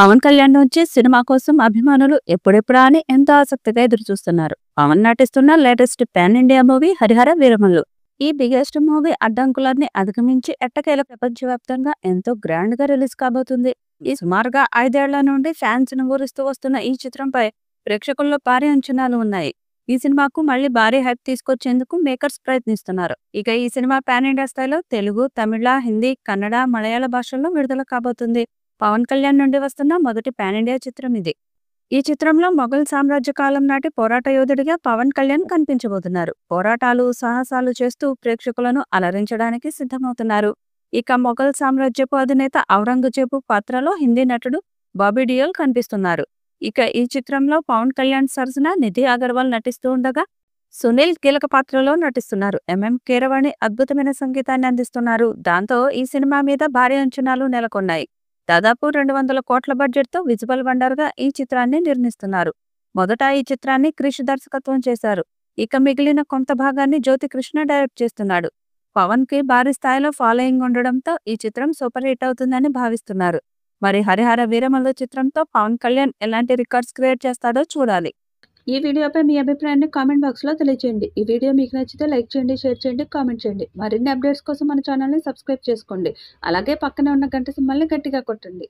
పవన్ కళ్యాణ్ నుంచి సినిమా కోసం అభిమానులు ఎప్పుడెప్పుడా అని ఎంతో ఆసక్తిగా ఎదురుచూస్తున్నారు. పవన్ నటిస్తున్న latest pan India movie Harihara Veeramallu. ఈ బిగ్గెస్ట్ మూవీ అడ్డంకులన్నీ అధిగమించి ఎట్టకేల ప్రపంచవ్యాప్తంగా ఎంతో గ్రాండ్ గా రిలీజ్ కాబోతుంది. ఈ సుమారుగా 5 ఏళ్ల నుండి ఫ్యాన్స్ ను ఊరిస్తూ వస్తున్న ఈ చిత్రంపై ప్రేక్షకుల్లో భారీ అంచనాలు ఉన్నాయి. ఈ సినిమాకు మళ్ళీ భారీ హైప్ తీసుకొచ్చేందుకు మేకర్స్ ప్రయత్నిస్తున్నారు. ఇక ఈ సినిమా పాన్ ఇండియా స్థాయిలో తెలుగు, తమిళ, హిందీ, కన్నడ, మలయాళ భాషల్లో విడుదల కాబోతుంది. పవన్ కళ్యాణ్ నుండి వస్తున్న మొదటి పాన్ ఇండియా చిత్రం ఇది. ఈ చిత్రంలో మొఘల్ సామ్రాజ్య కాలం నాటి పోరాట యోధుడిగా పవన్ కళ్యాణ్ కనిపించబోతున్నారు. పోరాటాలు, సాహసాలు చేస్తూ ప్రేక్షకులను అలరించడానికి సిద్ధమవుతున్నారు. ఇక మొఘల్ సామ్రాజ్యపు అధినేత ఔరంగజేబు పాత్రలో హిందీ నటుడు బాబీ డియోల్ కనిపిస్తున్నారు. ఇక ఈ చిత్రంలో పవన్ కళ్యాణ్ సరసన నిధి అగర్వాల్ నటిస్తూ ఉండగా సునీల్ కీలక పాత్రలో నటిస్తున్నారు. ఎంఎం కీరవాణి అద్భుతమైన సంగీతాన్ని అందిస్తున్నారు. దాంతో ఈ సినిమా మీద భారీ అంచనాలు నెలకొన్నాయి. దాదాపు 200 కోట్ల బడ్జెట్ తో విజువల్ వండర్ గా ఈ చిత్రాన్ని నిర్మిస్తున్నారు. మొదట ఈ చిత్రాన్ని క్రిష్ దర్శకత్వం చేశారు. ఇక మిగిలిన కొంత భాగాన్ని జ్యోతి కృష్ణ డైరెక్ట్ చేస్తున్నాడు. పవన్ కి భారీ స్థాయిలో ఫాలోయింగ్ ఉండడంతో ఈ చిత్రం సూపర్ హిట్ అవుతుందని భావిస్తున్నారు. మరి హరిహర వీరమల్లు చిత్రంతో పవన్ కళ్యాణ్ ఎలాంటి రికార్డ్స్ క్రియేట్ చేస్తాడో చూడాలి. ఈ వీడియోపై మీ అభిప్రాయాన్ని కామెంట్ బాక్స్ లో తెలియజేయండి. ఈ వీడియో మీకు నచ్చితే లైక్ చేయండి, షేర్ చేయండి, కామెంట్ చేయండి. మరిన్ని అప్డేట్స్ కోసం మన ఛానల్ ని సబ్స్క్రైబ్ చేసుకోండి. అలాగే పక్కనే ఉన్న గంట సింబల్ని గట్టిగా కొట్టండి.